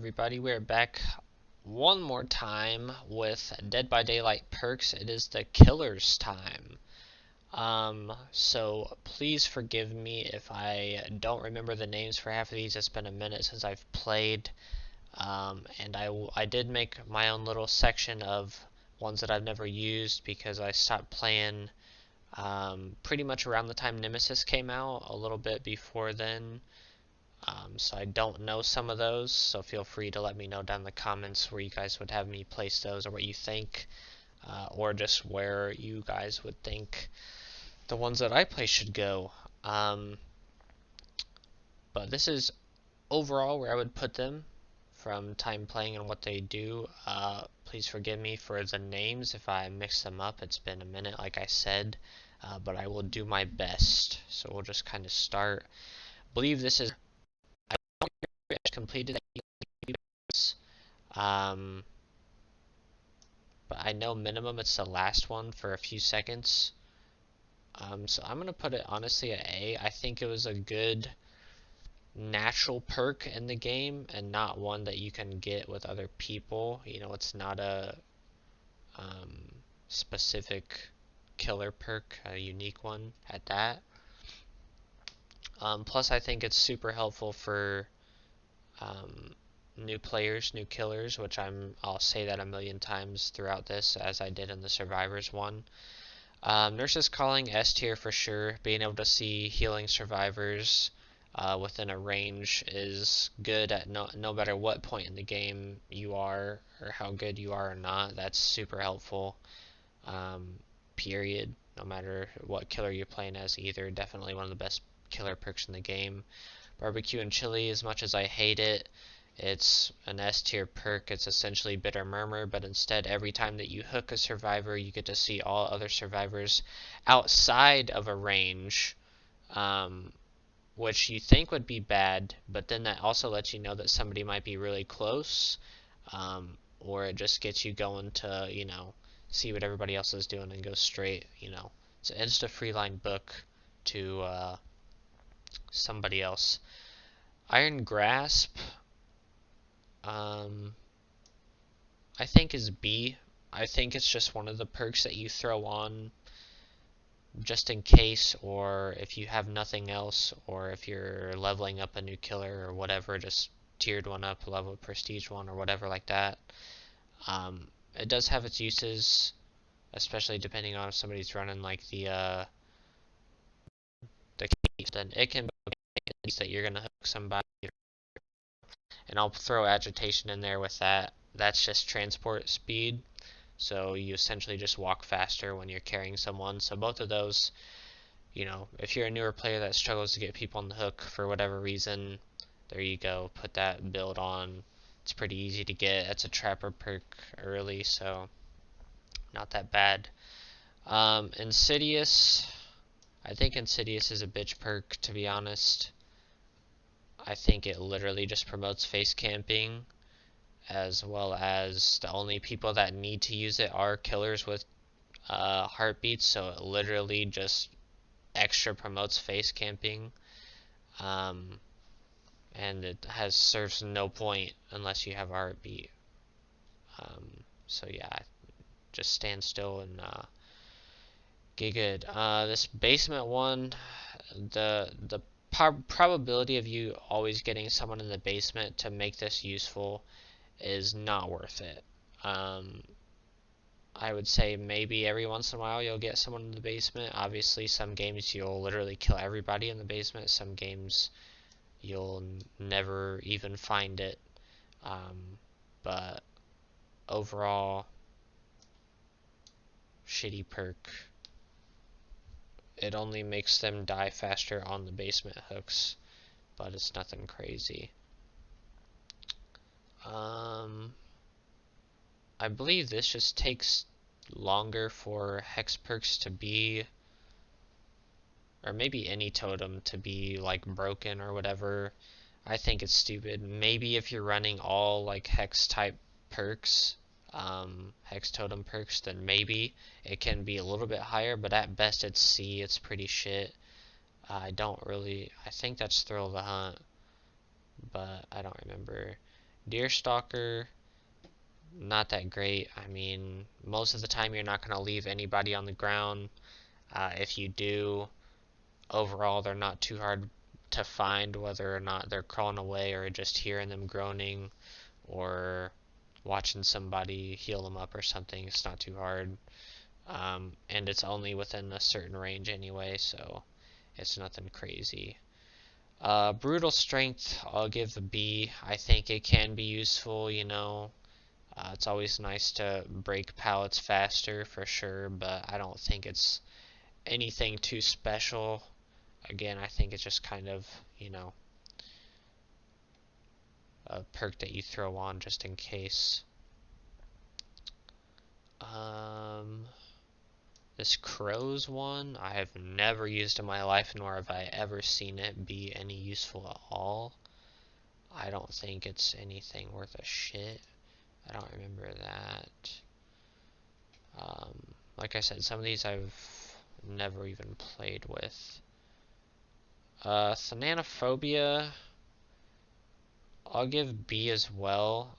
everybody? We're back one more time with Dead by Daylight perks. It is the killer's time. So please forgive me if I don't remember the names for half of these. It's been a minute since I've played. And I did make my own little section of ones that I've never used because I stopped playing pretty much around the time Nemesis came out, a little bit before then. So I don't know some of those, so feel free to let me know down in the comments where you guys would have me place those, or what you think, or just where you guys would think the ones that I play should go. But this is overall where I would put them from time playing and what they do. Please forgive me for the names if I mix them up. It's been a minute, like I said, but I will do my best. So we'll just kind of start. I believe this is completed, but I know minimum it's the last one for a few seconds. So I'm gonna put it honestly at A. I think it was a good natural perk in the game and not one that you can get with other people. You know, it's not a specific killer perk, a unique one at that. Plus I think it's super helpful for new players, new killers, which I'll say that a million times throughout this, as I did in the Survivors one. Nurse's Calling, S tier for sure. Being able to see healing survivors within a range is good at no matter what point in the game you are, or how good you are or not. That's super helpful. Period. No matter what killer you're playing as either. Definitely one of the best killer perks in the game. Barbecue and Chili, as much as I hate it, it's an S tier perk. It's essentially Bitter Murmur, but instead every time that you hook a survivor, you get to see all other survivors outside of a range, which you think would be bad, but then that also lets you know that somebody might be really close, or it just gets you going to, you know, see what everybody else is doing and go straight, you know. It's an insta freeline book to somebody else. Iron Grasp, I think is B. I think it's just one of the perks that you throw on just in case, or if you have nothing else, or if you're leveling up a new killer or whatever, just tiered one up, level prestige one or whatever like that. It does have its uses, especially depending on if somebody's running like the case, then it can be that you're gonna hook somebody, and I'll throw agitation in there with that. That's just transport speed, so you essentially just walk faster when you're carrying someone. So both of those, you know, if you're a newer player that struggles to get people on the hook for whatever reason, there you go, put that build on. It's pretty easy to get. It's a trapper perk early, so not that bad. Insidious, I think Insidious is a bitch perk, to be honest. I think it literally just promotes face camping, as well as the only people that need to use it are killers with heartbeats, so it literally just extra promotes face camping, and it serves no point unless you have a heartbeat. So yeah, just stand still and get good. This basement one, the probability of you always getting someone in the basement to make this useful is not worth it. I would say maybe every once in a while you'll get someone in the basement. Obviously, some games you'll literally kill everybody in the basement. Some games you'll never even find it. But overall, shitty perk. It only makes them die faster on the basement hooks, but it's nothing crazy. I believe this just takes longer for hex perks to be, or maybe any totem to be like broken or whatever. I think it's stupid. Maybe if you're running all like hex type perks, hex totem perks, then maybe it can be a little bit higher, but at best it's C. It's pretty shit. I think that's Thrill of the Hunt, but I don't remember. Deerstalker, not that great. I mean, most of the time you're not going to leave anybody on the ground. If you do, overall they're not too hard to find, whether or not they're crawling away or just hearing them groaning or watching somebody heal them up or something. It's not too hard. And it's only within a certain range anyway, so it's nothing crazy. Brutal strength, I'll give a B. I think it can be useful, you know. It's always nice to break pallets faster for sure, but I don't think it's anything too special. Again, I think it's just kind of, you know, a perk that you throw on just in case. This Crows one, I have never used in my life, nor have I ever seen it be any useful at all. I don't think it's anything worth a shit. I don't remember that. Like I said, some of these I've never even played with. Thanatophobia, I'll give B as well.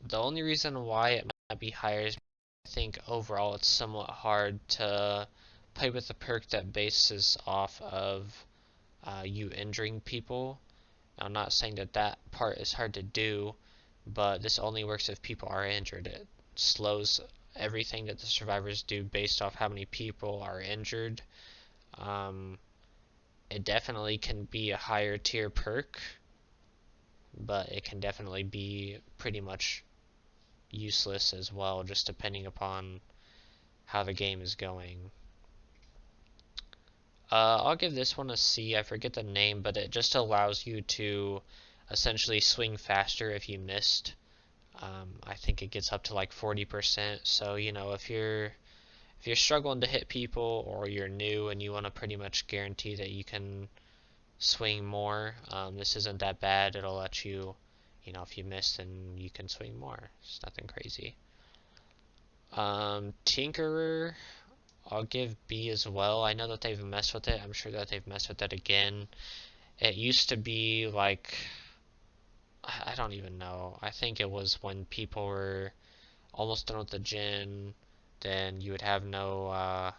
The only reason why it might be higher is I think overall it's somewhat hard to play with a perk that bases off of you injuring people. Now, I'm not saying that that part is hard to do, but this only works if people are injured. It slows everything that the survivors do based off how many people are injured. It definitely can be a higher tier perk, but it can definitely be pretty much useless as well, just depending upon how the game is going. I'll give this one a C. I forget the name, but it just allows you to essentially swing faster if you missed. I think it gets up to like 40%. So, you know, if you're struggling to hit people or you're new and you want to pretty much guarantee that you can swing more, this isn't that bad. It'll let you, you know, if you miss, then you can swing more. It's nothing crazy. Tinkerer, I'll give B as well. I know that they've messed with it. I'm sure that they've messed with it again. It used to be like, I don't even know. I think it was when people were almost done with the gin, then you would have no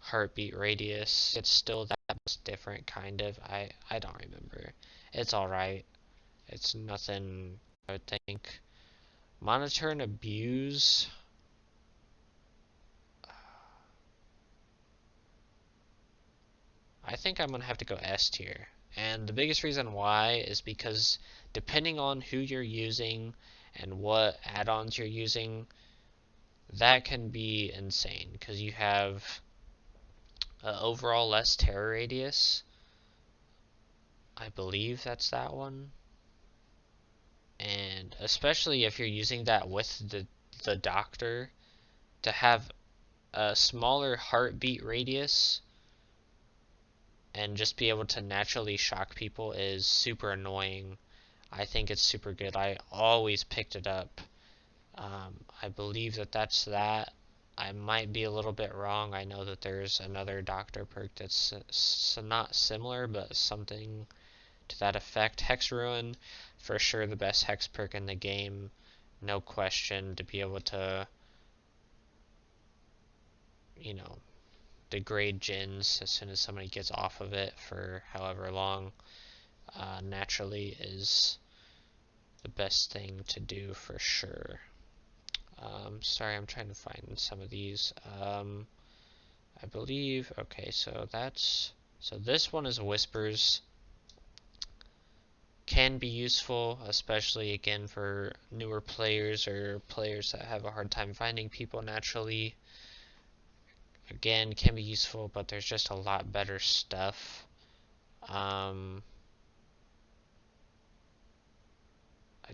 heartbeat radius. It's still that much different, kind of. I don't remember. It's alright. It's nothing, I would think. Monitor and abuse. I think I'm gonna have to go S tier. And the biggest reason why is because depending on who you're using and what add-ons you're using, that can be insane. Because you have overall less terror radius. I believe that's that one. And especially if you're using that with the doctor, to have a smaller heartbeat radius and just be able to naturally shock people is super annoying. I think it's super good. I always picked it up. I believe that that's that. I might be a little bit wrong. I know that there's another doctor perk that's not similar, but something to that effect. Hex Ruin, for sure the best hex perk in the game. No question, to be able to, you know, degrade gens as soon as somebody gets off of it for however long, naturally is the best thing to do for sure. Sorry, I'm trying to find some of these. I believe, okay, so this one is Whispers. Can be useful, especially again for newer players or players that have a hard time finding people naturally. Again, can be useful, but there's just a lot better stuff. I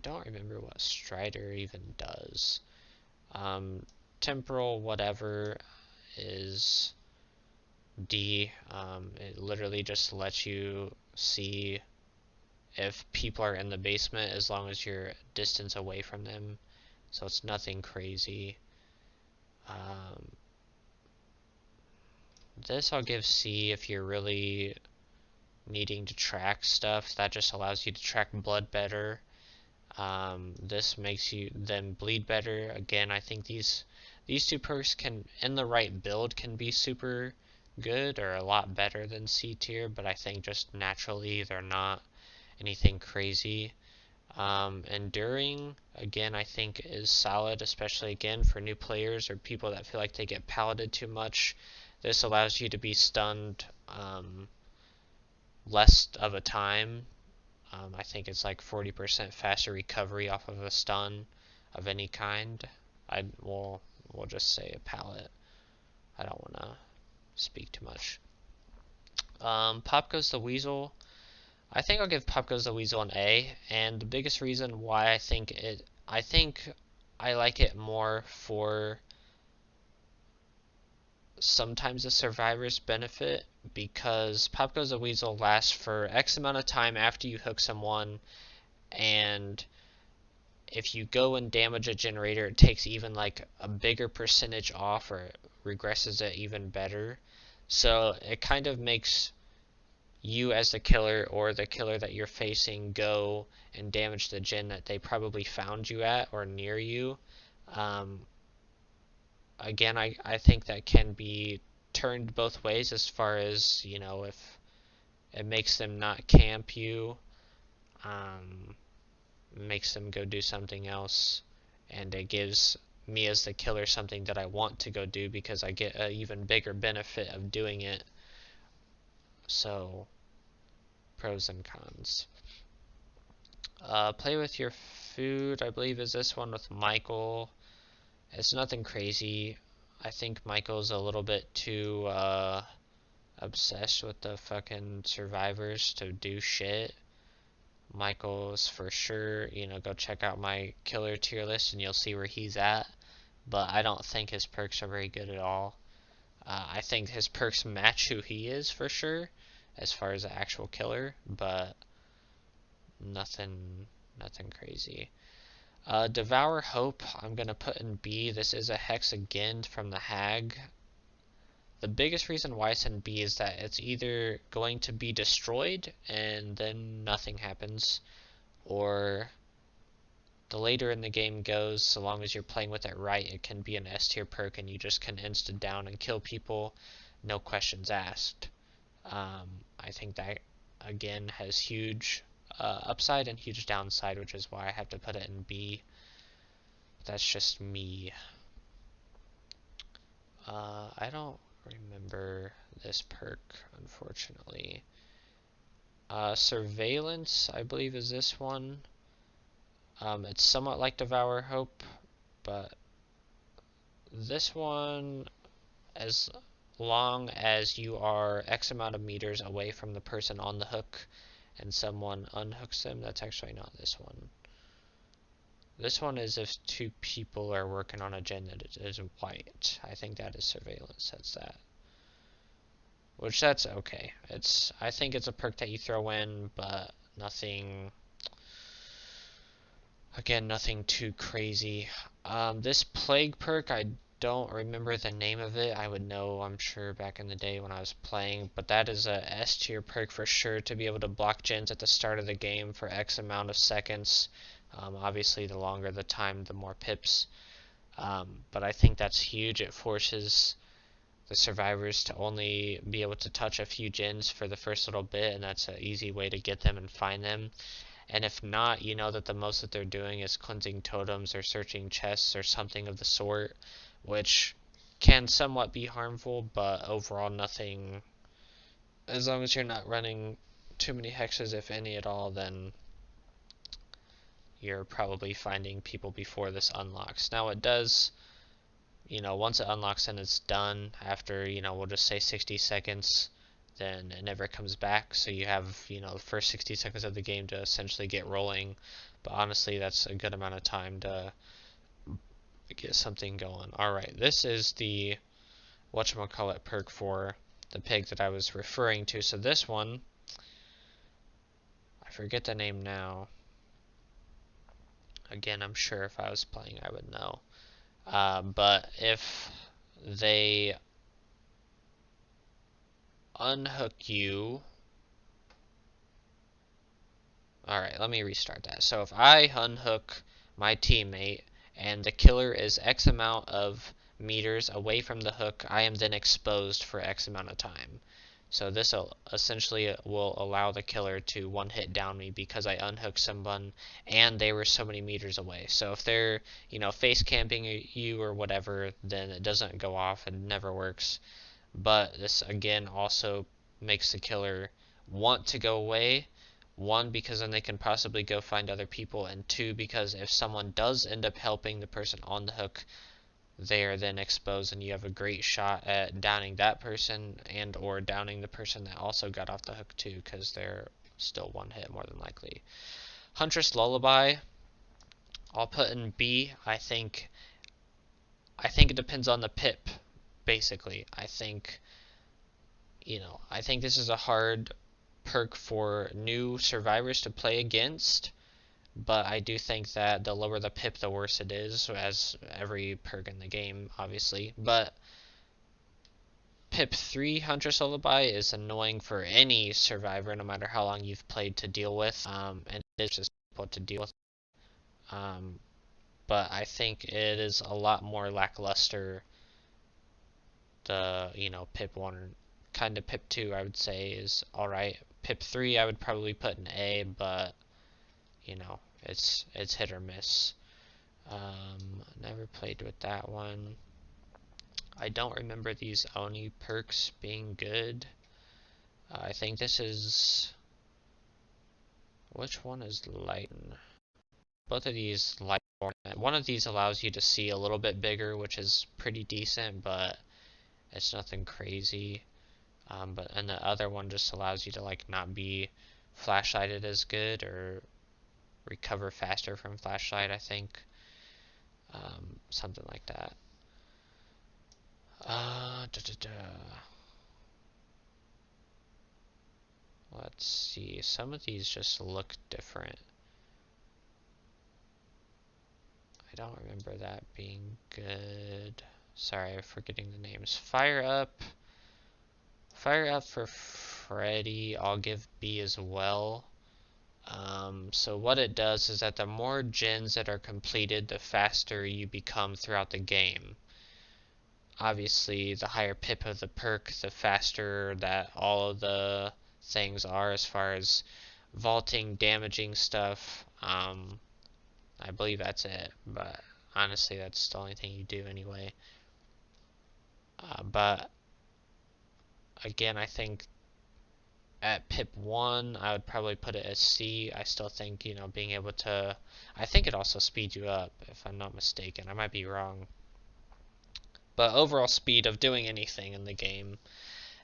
don't remember what Strider even does. Temporal whatever is D. It literally just lets you see if people are in the basement as long as you're distance away from them, so it's nothing crazy. This I'll give C if you're really needing to track stuff. That just allows you to track blood better. This makes them bleed better. Again, I think these two perks can, in the right build, can be super good or a lot better than C tier, but I think just naturally they're not anything crazy. Enduring, again, I think is solid, especially again for new players or people that feel like they get paladed too much. This allows you to be stunned less of a time. I think it's like 40% faster recovery off of a stun of any kind. We'll just say a pallet. I don't want to speak too much. Pop Goes the Weasel. I think I'll give Pop Goes the Weasel an A, and the biggest reason why I think I like it more for sometimes the survivor's benefit, because Pop Goes the Weasel lasts for X amount of time after you hook someone, and if you go and damage a generator, it takes even like a bigger percentage off, or regresses it even better. So it kind of makes you as the killer, or the killer that you're facing, go and damage the gen that they probably found you at or near you. Again, I think that can be turned both ways, as far as, you know, if it makes them not camp you, makes them go do something else, and it gives me as the killer something that I want to go do because I get an even bigger benefit of doing it. So, pros and cons. Play with your food, I believe, is this one with Michael. It's nothing crazy. I think Michael's a little bit too obsessed with the fucking survivors to do shit. Michael's for sure, you know, go check out my killer tier list and you'll see where he's at. But I don't think his perks are very good at all. I think his perks match who he is for sure, as far as the actual killer, but nothing crazy. Devour Hope, I'm gonna put in B. This is a hex again from the Hag. The biggest reason why it's in B is that it's either going to be destroyed and then nothing happens, or the later in the game goes, so long as you're playing with it right, it can be an S tier perk and you just can instant down and kill people, no questions asked. I think that again has huge upside and huge downside, which is why I have to put it in B. That's just me. I don't remember this perk, unfortunately. Surveillance, I believe, is this one. It's somewhat like Devour Hope, but this one, as long as you are X amount of meters away from the person on the hook and someone unhooks them, that's actually not this one. This one is if two people are working on a gen that is white. I think that is surveillance, that's that. Which, that's okay. I think it's a perk that you throw in, but nothing, again, nothing too crazy. This plague perk, I don't remember the name of it. I would know, I'm sure, back in the day when I was playing, but that is a S tier perk for sure, to be able to block gens at the start of the game for X amount of seconds. Obviously, the longer the time, the more pips. But I think that's huge. It forces the survivors to only be able to touch a few gens for the first little bit, and that's an easy way to get them and find them. And if not, you know that the most that they're doing is cleansing totems or searching chests or something of the sort, which can somewhat be harmful, but overall nothing. As long as you're not running too many hexes, if any at all, then you're probably finding people before this unlocks. Now it does, you know, once it unlocks and it's done, after, you know, we'll just say 60 seconds, then it never comes back, so you have, you know, the first 60 seconds of the game to essentially get rolling. But honestly, that's a good amount of time to get something going. Alright, this is the whatchamacallit perk for the pig that I was referring to. So this one, I forget the name now. Again, I'm sure if I was playing I would know. But if they unhook you Alright, let me restart that. So if I unhook my teammate and the killer is X amount of meters away from the hook, I am then exposed for X amount of time. So this essentially will allow the killer to one-hit down me because I unhooked someone and they were so many meters away. So if they're, face camping you or whatever, then it doesn't go off. It never works. But this again also makes the killer want to go away. One, because then they can possibly go find other people, and two, because if someone does end up helping the person on the hook, they are then exposed and you have a great shot at downing that person and or downing the person that also got off the hook too, because they're still one hit more than likely. Huntress Lullaby, I'll put in B. I think it depends on the pip, basically. I think this is a hard perk for new survivors to play against, but I do think that the lower the pip, the worse it is, as every perk in the game, obviously. But pip 3 Huntress Lullaby is annoying for any survivor, no matter how long you've played, to deal with, and it's just difficult to deal with. But I think it is a lot more lackluster. The pip 1, kind of pip 2, I would say is alright. Pip 3 I would probably put an A, but it's hit or miss. Never played with that one. I don't remember these Oni perks being good. I think this is... Which one is light? Both of these light. One of these allows you to see a little bit bigger, which is pretty decent, but it's nothing crazy. And the other one just allows you to not be flashlighted as good or recover faster from flashlight, I think. Something like that. Let's see. Some of these just look different. I don't remember that being good. Sorry, I'm forgetting the names. Fire Up for Freddy, I'll give B as well. So what it does is that the more gens that are completed, the faster you become throughout the game. Obviously, the higher pip of the perk, the faster that all of the things are as far as vaulting, damaging stuff. I believe that's it, but honestly, that's the only thing you do anyway. But again, I think at pip 1, I would probably put it as C. I still think, being able to... I think it also speeds you up, if I'm not mistaken. I might be wrong. But overall speed of doing anything in the game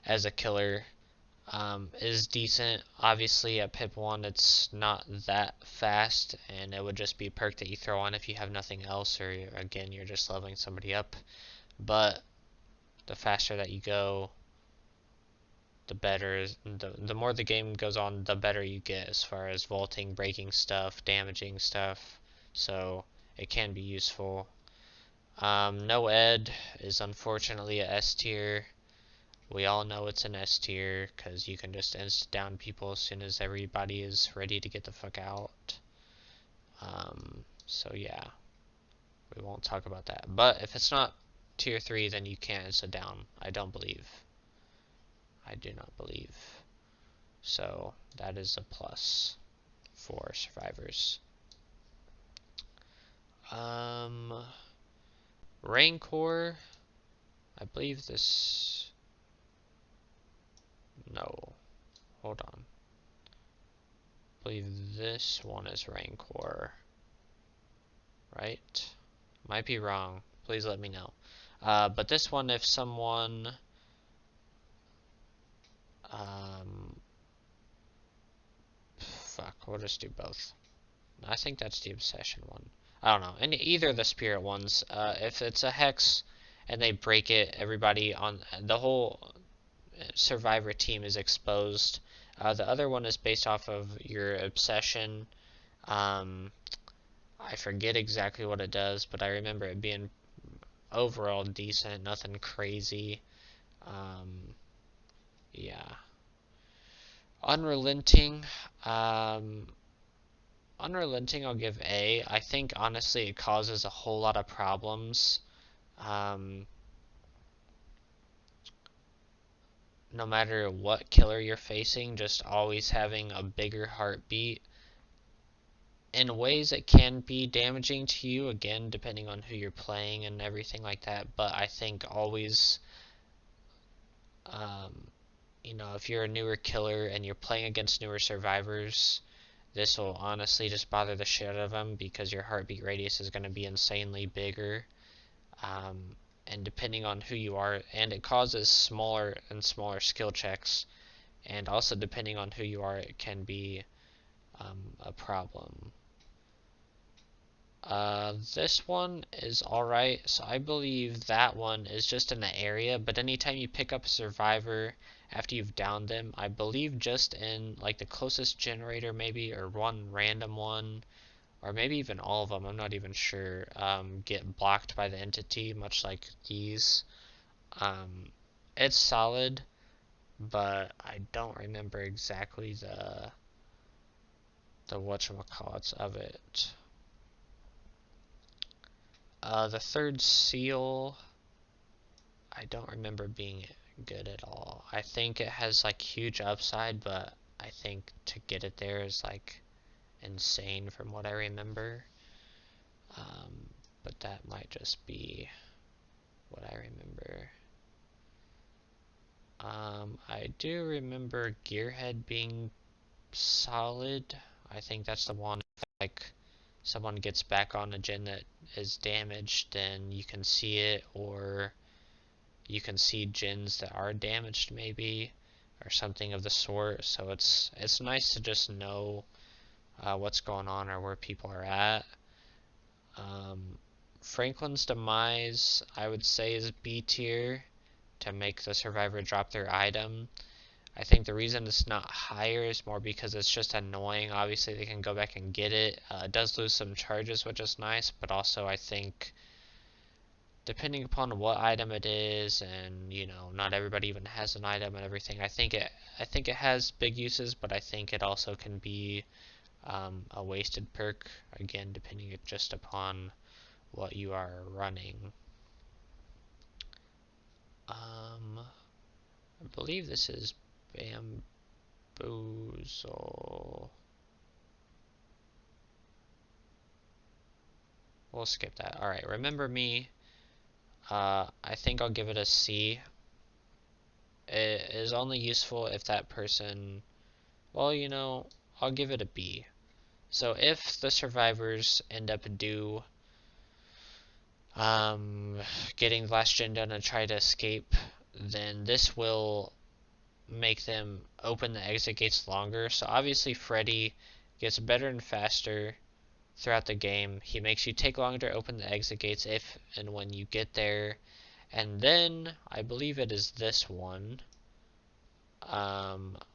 as a killer is decent. Obviously, at pip 1, it's not that fast, and it would just be a perk that you throw on if you have nothing else, or again, you're just leveling somebody up. But the faster that you go, the better. The more the game goes on, the better you get as far as vaulting, breaking stuff, damaging stuff. So it can be useful. No Ed is unfortunately a S tier. We all know it's an S tier because you can just insta down people as soon as everybody is ready to get the fuck out. So yeah, we won't talk about that. But if it's not tier 3, then you can't insta down. I don't believe. I do not believe. So that is a plus for survivors. Rancor, I believe this... No, hold on. I believe this one is Rancor, right? Might be wrong. Please let me know. But this one, if someone... fuck, we'll just do both. I think that's the Obsession one. I don't know. And either of the Spirit ones. If it's a Hex and they break it, everybody on the whole Survivor team is exposed. The other one is based off of your Obsession. I forget exactly what it does, but I remember it being overall decent, nothing crazy. Yeah. Unrelenting. Unrelenting I'll give A. I think honestly it causes a whole lot of problems. No matter what killer you're facing, just always having a bigger heartbeat. In ways it can be damaging to you, again, depending on who you're playing and everything like that, but I think always, you know, if you're a newer killer and you're playing against newer survivors, this will honestly just bother the shit out of them because your heartbeat radius is going to be insanely bigger. And depending on who you are, and it causes smaller and smaller skill checks, and also depending on who you are, it can be a problem. This one is alright, so I believe that one is just in the area, but anytime you pick up a survivor after you've downed them, I believe just in like the closest generator maybe, or one random one, or maybe even all of them, I'm not even sure, get blocked by the entity, much like these. It's solid, but I don't remember exactly the whatchamacallits of it. The third seal, I don't remember being good at all. I think it has like huge upside, but I think to get it there is like insane from what I remember. But that might just be what I remember. I do remember Gearhead being solid. I think that's the one, if like someone gets back on a gen that is damaged, then you can see it, or you can see gens that are damaged maybe, or something of the sort. So it's nice to just know what's going on or where people are at. Franklin's Demise, I would say, is B tier to make the survivor drop their item. I think the reason it's not higher is more because it's just annoying. Obviously, they can go back and get it. It does lose some charges, which is nice, but also I think depending upon what item it is, and you know, not everybody even has an item and everything. I think it has big uses, but I think it also can be a wasted perk. Again, depending just upon what you are running. I believe this is Bamboozle. We'll skip that. Alright, Remember Me. I think I'll give it a C. It is only useful if that person... Well, you know, I'll give it a B. So if the survivors end up getting the last gen done and try to escape, then this will make them open the exit gates longer. So obviously Freddy gets better and faster throughout the game. He makes you take longer to open the exit gates if and when you get there. And then I believe it is this one,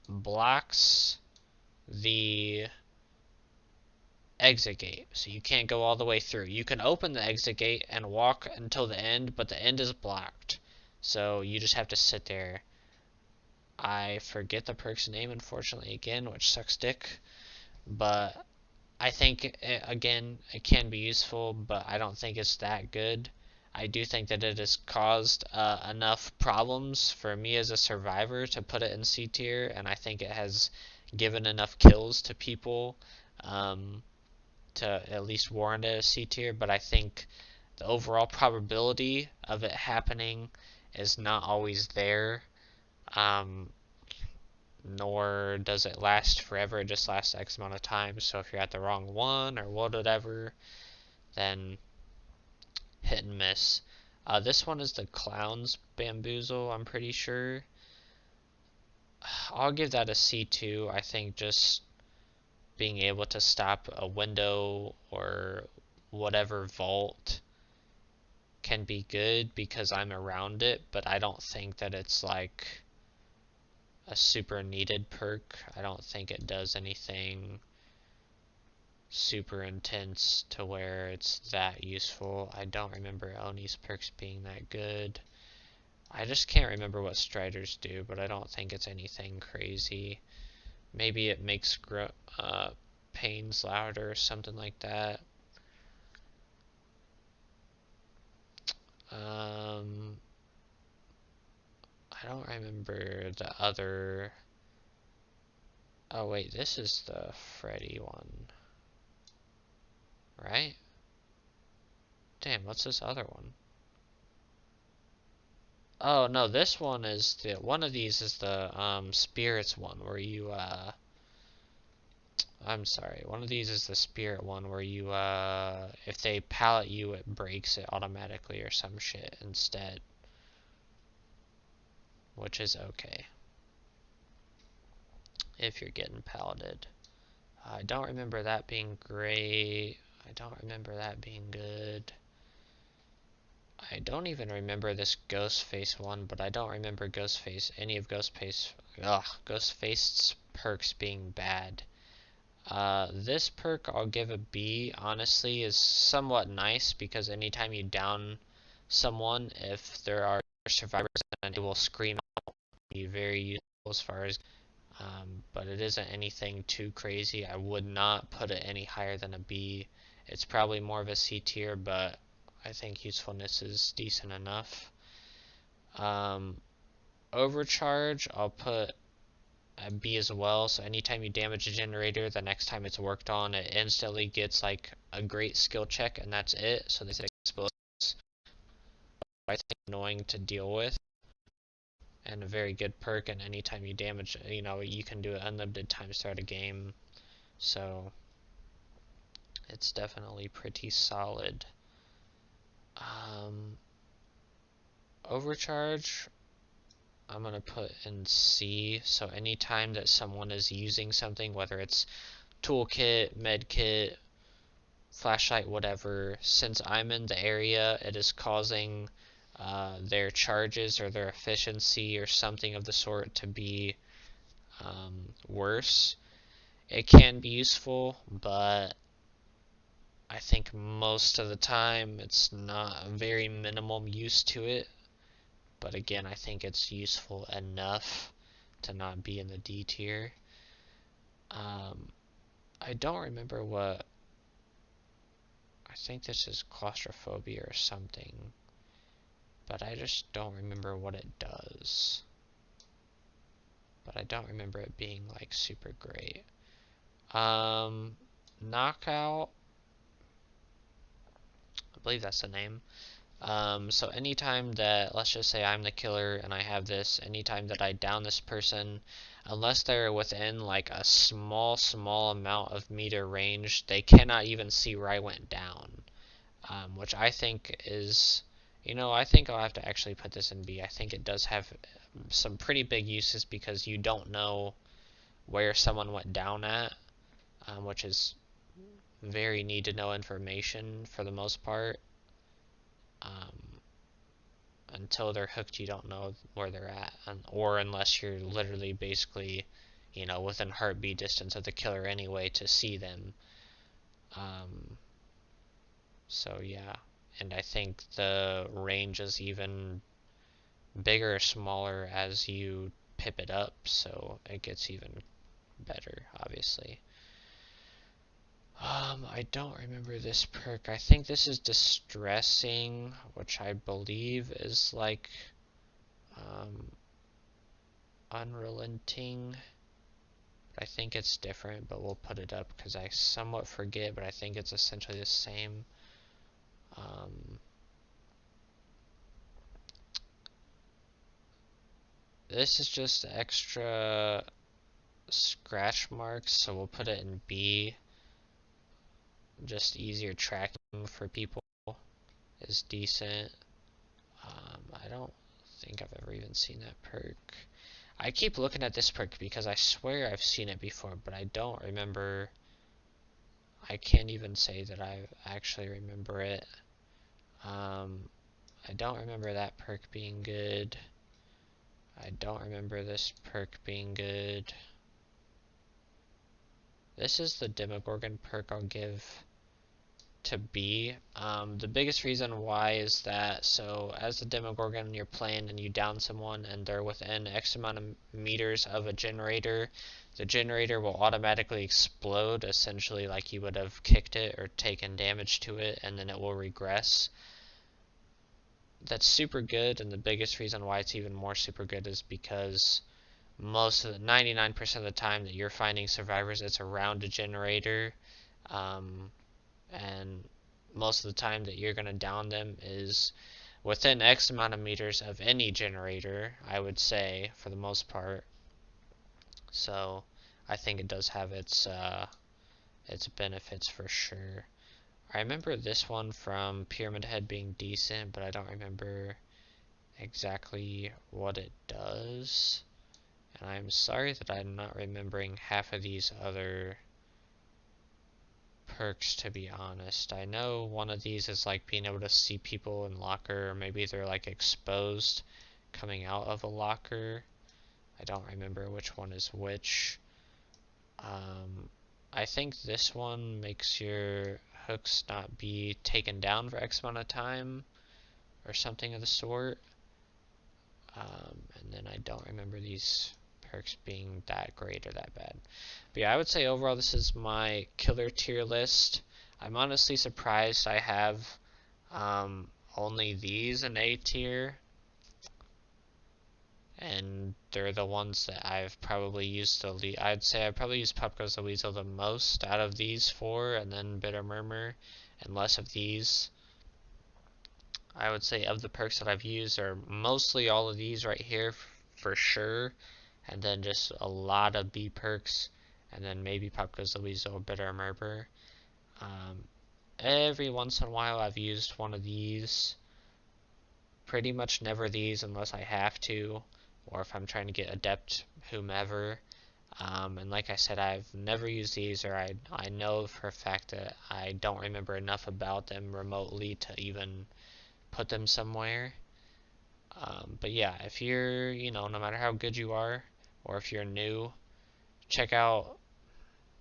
blocks the exit gate, so you can't go all the way through. You can open the exit gate and walk until the end, but the end is blocked, so you just have to sit there. I forget the perk's name, unfortunately, again, which sucks dick, but I think again it can be useful, but I don't think it's that good. I do think that it has caused enough problems for me as a survivor to put it in C tier, and I think it has given enough kills to people to at least warrant it a C tier, but I think the overall probability of it happening is not always there, nor does it last forever. It just lasts X amount of time, so if you're at the wrong one or whatever, then hit and miss. This one is the Clown's Bamboozle, I'm pretty sure. I'll give that a C2. I think just being able to stop a window or whatever vault can be good because I'm around it, but I don't think that it's like a super needed perk. I don't think it does anything super intense to where it's that useful. I don't remember Oni's perks being that good. I just can't remember what Striders do, but I don't think it's anything crazy. Maybe it makes pain's louder or something like that. I don't remember the other. Oh wait, this is the Freddy one, right? Damn, what's this other one? Oh no, this one is the one of these is the spirits one where you I'm sorry, one of these is the spirit one where you if they pallet you it breaks it automatically or some shit instead, which is okay if you're getting palleted. I don't remember that being great. I don't remember that being good. I don't even remember this Ghostface one, but I don't remember any of Ghostface's perks being bad. This perk I'll give a B, honestly, is somewhat nice because anytime you down someone, if there are survivors, then it will scream out, be very useful as far as, but it isn't anything too crazy. I would not put it any higher than a B. It's probably more of a C tier, but I think usefulness is decent enough. Overcharge, I'll put a B as well. So anytime you damage a generator, the next time it's worked on, it instantly gets like a great skill check, and that's it. So this explodes. I think annoying to deal with, and a very good perk. And anytime you damage, you can do it unlimited times throughout a game. So it's definitely pretty solid. Overcharge, I'm gonna put in C. So anytime that someone is using something, whether it's toolkit, medkit, flashlight, whatever, since I'm in the area, it is causing their charges or their efficiency or something of the sort to be worse. It can be useful, but I think most of the time it's not a very minimum use to it. But again, I think it's useful enough to not be in the D tier. I don't remember what. I think this is claustrophobia or something, but I just don't remember what it does. But I don't remember it being like super great. Knockout, I believe that's the name. So anytime that, let's just say I'm the killer and I have this, anytime that I down this person, unless they're within like a small amount of meter range, they cannot even see where I went down. Which I think is, I think I'll have to actually put this in B. I think it does have some pretty big uses because you don't know where someone went down at, which is very need to know information for the most part. Until they're hooked, you don't know where they're at, or unless you're literally basically, within heartbeat distance of the killer anyway to see them. So yeah, and I think the range is even bigger or smaller as you pip it up, so it gets even better, obviously. I don't remember this perk. I think this is distressing, which I believe is like Unrelenting. I think it's different, but we'll put it up because I somewhat forget, but I think it's essentially the same. This is just extra scratch marks, so we'll put it in B. Just easier tracking for people is decent. I don't think I've ever even seen that perk. I keep looking at this perk because I swear I've seen it before, but I don't remember. I can't even say that I actually remember it. I don't remember that perk being good. I don't remember this perk being good. This is the Demogorgon perk I'll give to be. The biggest reason why is that, so as the Demogorgon, you're playing and you down someone and they're within X amount of meters of a generator, the generator will automatically explode, essentially like you would have kicked it or taken damage to it, and then it will regress. That's super good, and the biggest reason why it's even more super good is because most of the 99% of the time that you're finding survivors, it's around a generator, and most of the time that you're going to down them is within X amount of meters of any generator, I would say, for the most part. So I think it does have its benefits for sure. I remember this one from Pyramid Head being decent, but I don't remember exactly what it does. And I'm sorry that I'm not remembering half of these other perks, to be honest. I know one of these is like being able to see people in locker, or maybe they're like exposed coming out of a locker. I don't remember which one is which. I think this one makes your hooks not be taken down for X amount of time or something of the sort. And then I don't remember these perks being that great or that bad. But yeah, I would say overall this is my killer tier list. I'm honestly surprised I have only these in A tier, and they're the ones that I've probably used the least. I'd say I probably used Goes the Weasel the most out of these four, and then Bitter Murmur, and less of these. I would say of the perks that I've used are mostly all of these right here for sure, and then just a lot of B perks, and then maybe Goes the Weasel or Bitter Murmur. Every once in a while I've used one of these. Pretty much never these unless I have to, or if I'm trying to get Adept whomever. And like I said, I've never used these, or I know for a fact that I don't remember enough about them remotely to even put them somewhere. But yeah, if you're, no matter how good you are, or if you're new, check out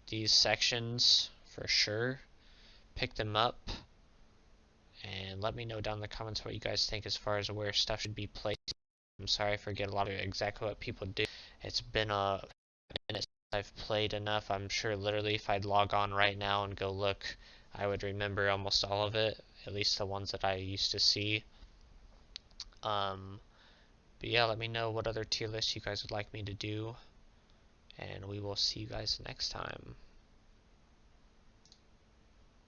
these sections for sure. Pick them up, and let me know down in the comments what you guys think as far as where stuff should be placed. I'm sorry I forget a lot of exactly what people do. It's been a minute since I've played enough. I'm sure literally if I'd log on right now and go look, I would remember almost all of it, at least the ones that I used to see. But yeah, let me know what other tier lists you guys would like me to do, and we will see you guys next time.